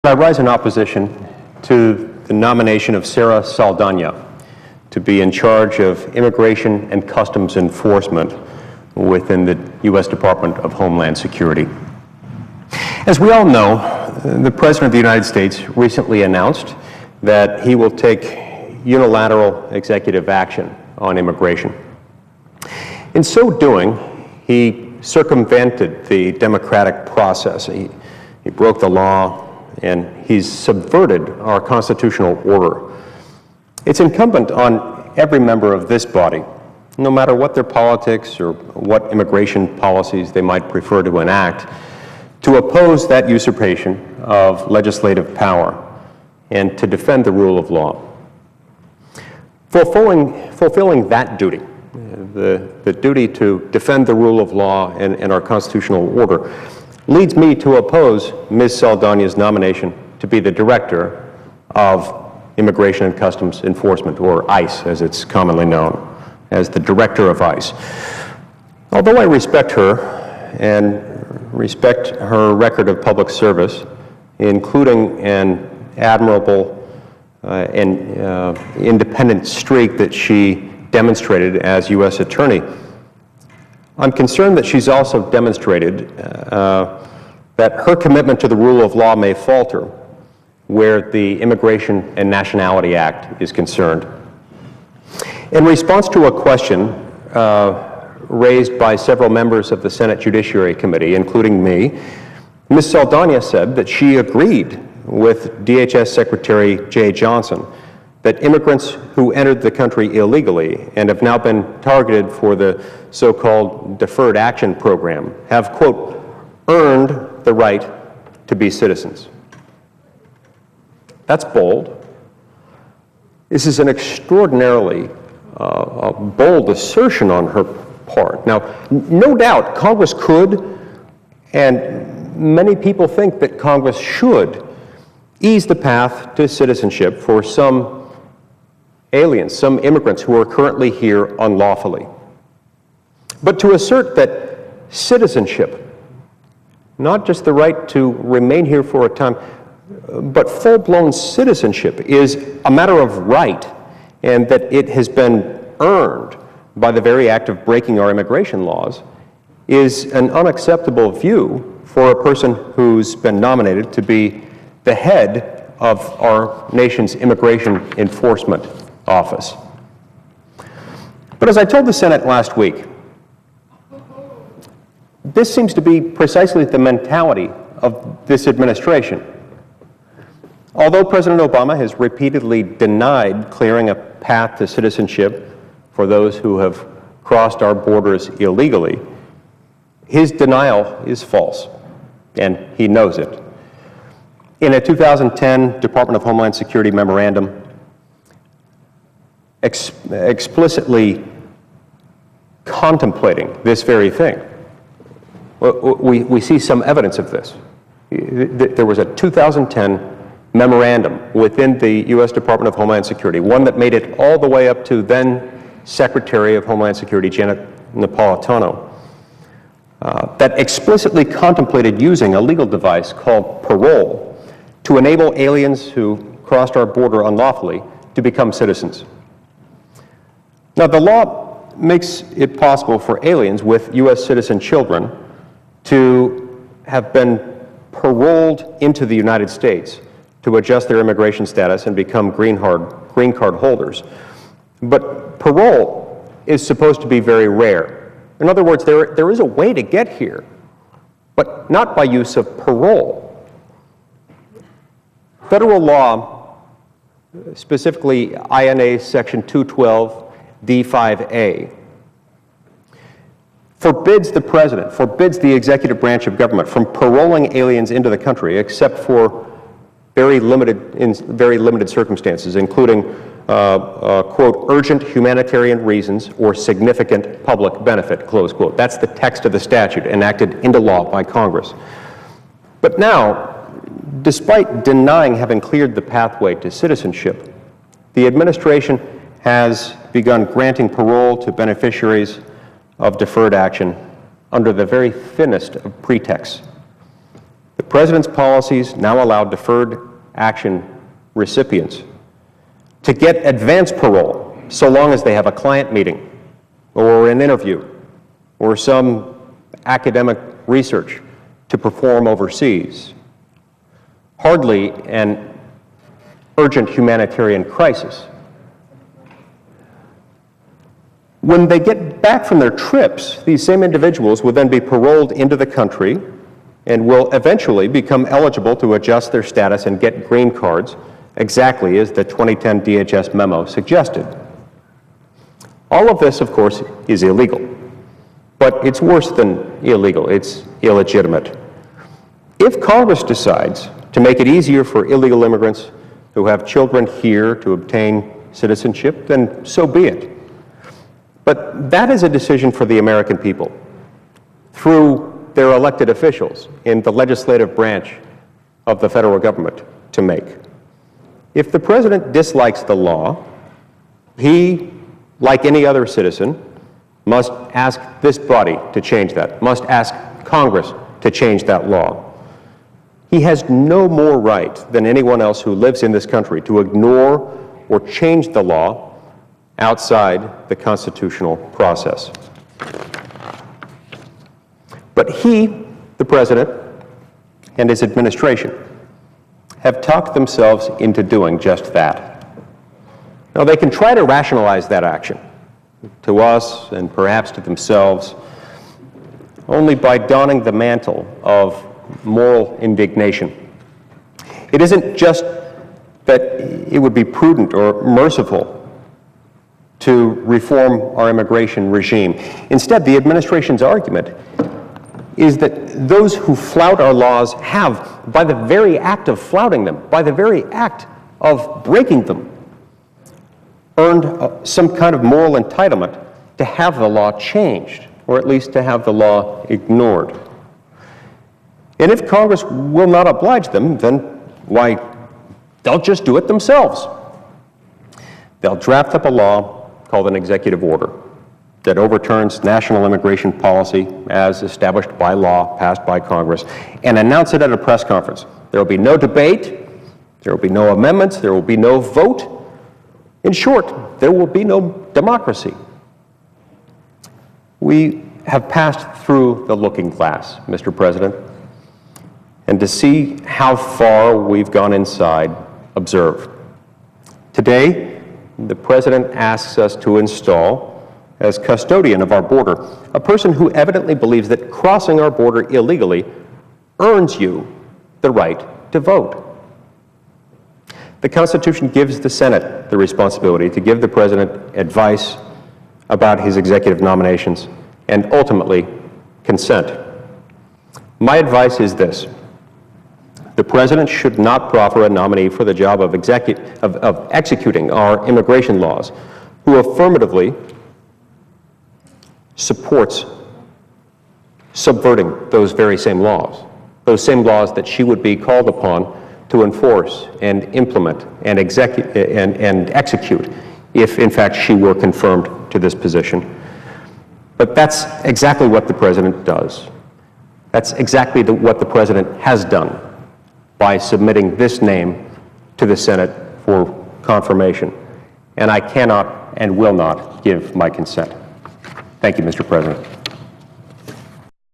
I rise in opposition to the nomination of Sarah Saldana to be in charge of Immigration and Customs Enforcement within the U.S. Department of Homeland Security. As we all know, the President of the United States recently announced that he will take unilateral executive action on immigration. In so doing, he circumvented the democratic process. He broke the law, and he's subverted our constitutional order. It's incumbent on every member of this body, no matter what their politics or what immigration policies they might prefer to enact, to oppose that usurpation of legislative power and to defend the rule of law. Fulfilling that duty, the duty to defend the rule of law and our constitutional order, leads me to oppose Ms. Saldana's nomination to be the director of Immigration and Customs Enforcement, or ICE as it's commonly known, as the director of ICE. Although I respect her and respect her record of public service, including an admirable and independent streak that she demonstrated as U.S. Attorney, I'm concerned that she's also demonstrated that her commitment to the rule of law may falter where the Immigration and Nationality Act is concerned. In response to a question raised by several members of the Senate Judiciary Committee, including me, Ms. Saldana said that she agreed with DHS Secretary Jay Johnson that immigrants who entered the country illegally and have now been targeted for the so-called deferred action program have, quote, earned the right to be citizens. That's bold. This is an extraordinarily bold assertion on her part. Now, no doubt Congress could, and many people think that Congress should, ease the path to citizenship for some aliens, some immigrants who are currently here unlawfully. But to assert that citizenship, not just the right to remain here for a time, but full-blown citizenship is a matter of right, and that it has been earned by the very act of breaking our immigration laws, is an unacceptable view for a person who's been nominated to be the head of our nation's Immigration Enforcement Office. But as I told the Senate last week, this seems to be precisely the mentality of this administration. Although President Obama has repeatedly denied clearing a path to citizenship for those who have crossed our borders illegally, his denial is false, and he knows it. In a 2010 Department of Homeland Security memorandum, explicitly contemplating this very thing, we see some evidence of this. There was a 2010 memorandum within the U.S. Department of Homeland Security, one that made it all the way up to then Secretary of Homeland Security Janet Napolitano, that explicitly contemplated using a legal device called parole to enable aliens who crossed our border unlawfully to become citizens. Now, the law makes it possible for aliens with U.S. citizen children to have been paroled into the United States to adjust their immigration status and become green card holders. But parole is supposed to be very rare. In other words, there is a way to get here, but not by use of parole. Federal law, specifically INA Section 212 D5A, forbids the president, forbids the executive branch of government from paroling aliens into the country except for in very limited circumstances, including, quote, urgent humanitarian reasons or significant public benefit, close quote. That's the text of the statute enacted into law by Congress. But now, despite denying having cleared the pathway to citizenship, the administration has begun granting parole to beneficiaries of deferred action under the very thinnest of pretexts. The President's policies now allow deferred action recipients to get advance parole so long as they have a client meeting or an interview or some academic research to perform overseas. Hardly an urgent humanitarian crisis. When they get back from their trips, these same individuals will then be paroled into the country and will eventually become eligible to adjust their status and get green cards, exactly as the 2010 DHS memo suggested. All of this, of course, is illegal, but it's worse than illegal. It's illegitimate. If Congress decides to make it easier for illegal immigrants who have children here to obtain citizenship, then so be it. But that is a decision for the American people through their elected officials in the legislative branch of the federal government to make. If the president dislikes the law, he, like any other citizen, must ask this body to change that, must ask Congress to change that law. He has no more right than anyone else who lives in this country to ignore or change the law outside the constitutional process. But he, the president, and his administration have talked themselves into doing just that. Now, they can try to rationalize that action to us and perhaps to themselves only by donning the mantle of moral indignation. It isn't just that it would be prudent or merciful to reform our immigration regime. Instead, the administration's argument is that those who flout our laws have, by the very act of flouting them, by the very act of breaking them, earned some kind of moral entitlement to have the law changed, or at least to have the law ignored. And if Congress will not oblige them, then why, they'll just do it themselves. They'll draft up a law called an executive order that overturns national immigration policy as established by law, passed by Congress, and announce it at a press conference. There will be no debate, there will be no amendments, there will be no vote. In short, there will be no democracy. We have passed through the looking glass, Mr. President, and to see how far we've gone inside, observe. Today, the President asks us to install, as custodian of our border, a person who evidently believes that crossing our border illegally earns you the right to vote. The Constitution gives the Senate the responsibility to give the President advice about his executive nominations and ultimately consent. My advice is this: the President should not proffer a nominee for the job of executing our immigration laws who affirmatively supports subverting those very same laws that she would be called upon to enforce and implement and execute if, in fact, she were confirmed to this position. But that's exactly what the President does. That's exactly what the President has done by submitting this name to the Senate for confirmation. And I cannot and will not give my consent. Thank you, Mr. President.